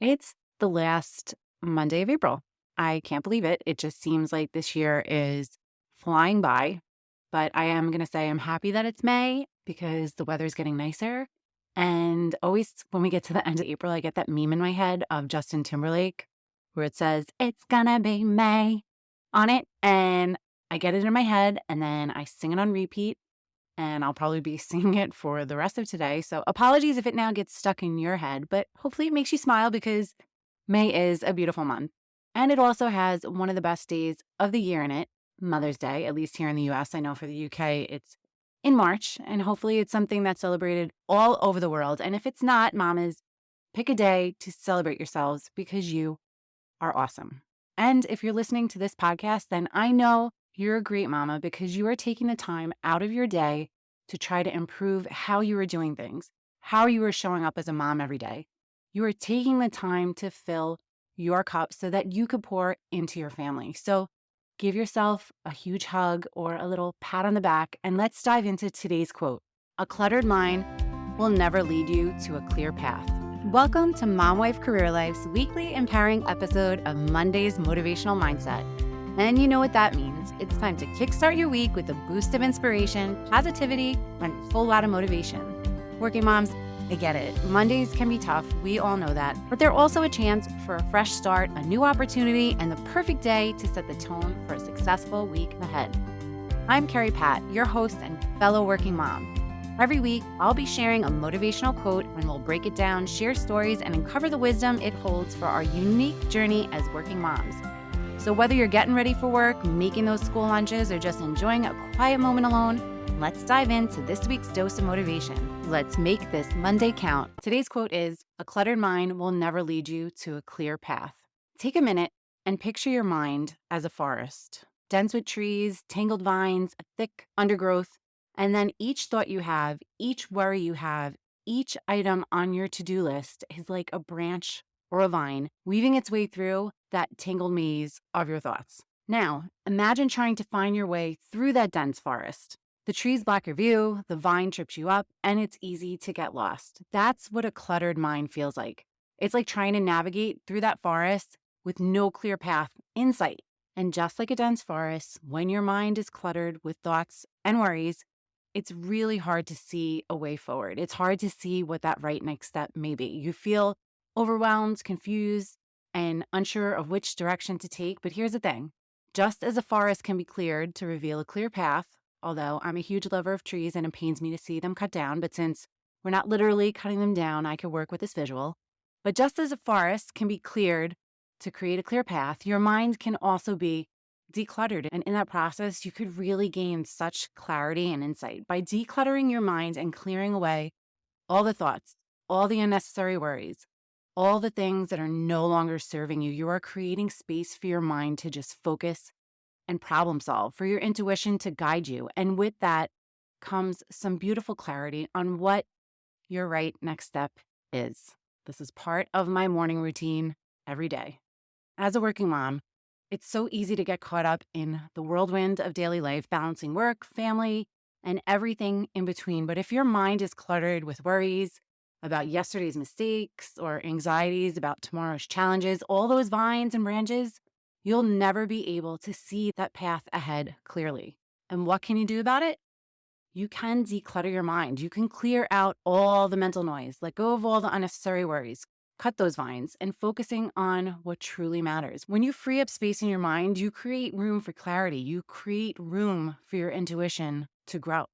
It's the last Monday of April. I can't believe it. It just seems like this year is flying by. But I am going to say I'm happy that it's May because the weather's getting nicer. And always when we get to the end of April, I get that meme in my head of Justin Timberlake where it says, "It's gonna be May" on it. And I get it in my head and then I sing it on repeat. And I'll probably be singing it for the rest of today. So apologies if it now gets stuck in your head, but hopefully it makes you smile because May is a beautiful month. And it also has one of the best days of the year in it, Mother's Day, at least here in the US. I know for the UK, it's in March, and hopefully it's something that's celebrated all over the world. And if it's not, mamas, pick a day to celebrate yourselves because you are awesome. And if you're listening to this podcast, then I know you're a great mama because you are taking the time out of your day to try to improve how you are doing things, how you are showing up as a mom every day. You are taking the time to fill your cup so that you could pour into your family. So give yourself a huge hug or a little pat on the back, and let's dive into today's quote. A cluttered mind will never lead you to a clear path. Welcome to Mom Wife Career Life's weekly empowering episode of Monday's Motivational Mindset. And you know what that means. It's time to kickstart your week with a boost of inspiration, positivity, and a full lot of motivation. Working moms, I get it. Mondays can be tough. We all know that. But they're also a chance for a fresh start, a new opportunity, and the perfect day to set the tone for a successful week ahead. I'm Kerri Pat, your host and fellow working mom. Every week, I'll be sharing a motivational quote and we'll break it down, share stories, and uncover the wisdom it holds for our unique journey as working moms. So whether you're getting ready for work, making those school lunches, or just enjoying a quiet moment alone, let's dive into this week's dose of motivation. Let's make this Monday count. Today's quote is, "A cluttered mind will never lead you to a clear path." Take a minute and picture your mind as a forest, dense with trees, tangled vines, a thick undergrowth. And then each thought you have, each worry you have, each item on your to-do list is like a branch or a vine weaving its way through that tangled maze of your thoughts. Now, imagine trying to find your way through that dense forest. The trees block your view, the vine trips you up, and it's easy to get lost. That's what a cluttered mind feels like. It's like trying to navigate through that forest with no clear path in sight. And just like a dense forest, when your mind is cluttered with thoughts and worries, it's really hard to see a way forward. It's hard to see what that right next step may be. You feel overwhelmed, confused, and unsure of which direction to take. But here's the thing. Just as a forest can be cleared to reveal a clear path, although I'm a huge lover of trees and it pains me to see them cut down, but since we're not literally cutting them down, I could work with this visual. But just as a forest can be cleared to create a clear path, your mind can also be decluttered. And in that process, you could really gain such clarity and insight. By decluttering your mind and clearing away all the thoughts, all the unnecessary worries, all the things that are no longer serving you, you are creating space for your mind to just focus and problem solve, for your intuition to guide you. And with that comes some beautiful clarity on what your right next step is. This is part of my morning routine every day. As a working mom, it's so easy to get caught up in the whirlwind of daily life, balancing work, family, and everything in between. But if your mind is cluttered with worries about yesterday's mistakes or anxieties about tomorrow's challenges, all those vines and branches, you'll never be able to see that path ahead clearly. And what can you do about it? You can declutter your mind. You can clear out all the mental noise, let go of all the unnecessary worries, cut those vines, and focusing on what truly matters. When you free up space in your mind, you create room for clarity. You create room for your intuition to grow.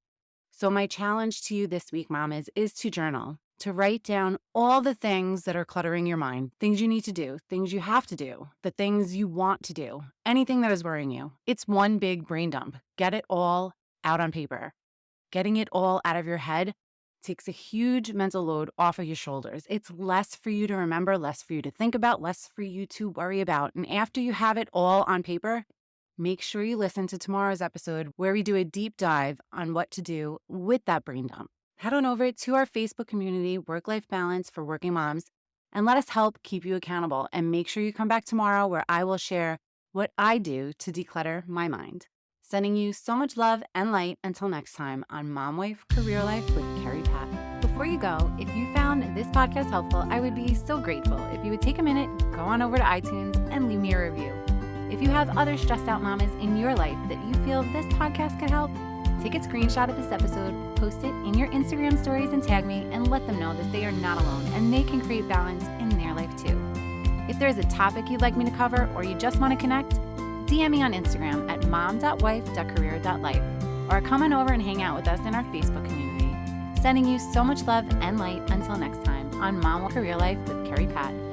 So my challenge to you this week, mamas, is to journal, to write down all the things that are cluttering your mind, things you need to do, things you have to do, the things you want to do, anything that is worrying you. It's one big brain dump. Get it all out on paper. Getting it all out of your head takes a huge mental load off of your shoulders. It's less for you to remember, less for you to think about, less for you to worry about. And after you have it all on paper, make sure you listen to tomorrow's episode where we do a deep dive on what to do with that brain dump. Head on over to our Facebook community, Work-Life Balance for Working Moms, and let us help keep you accountable. And make sure you come back tomorrow where I will share what I do to declutter my mind. Sending you so much love and light until next time on Mom Wife Career Life with Kerri Pat. Before you go, if you found this podcast helpful, I would be so grateful if you would take a minute, go on over to iTunes, and leave me a review. If you have other stressed out mamas in your life that you feel this podcast could help, take a screenshot of this episode, post it in your Instagram stories and tag me, and let them know that they are not alone and they can create balance in their life too. If there's a topic you'd like me to cover or you just want to connect, DM me on Instagram at mom.wife.career.life or come on over and hang out with us in our Facebook community. Sending you so much love and light until next time on Mom Career Life with Kerri Pat.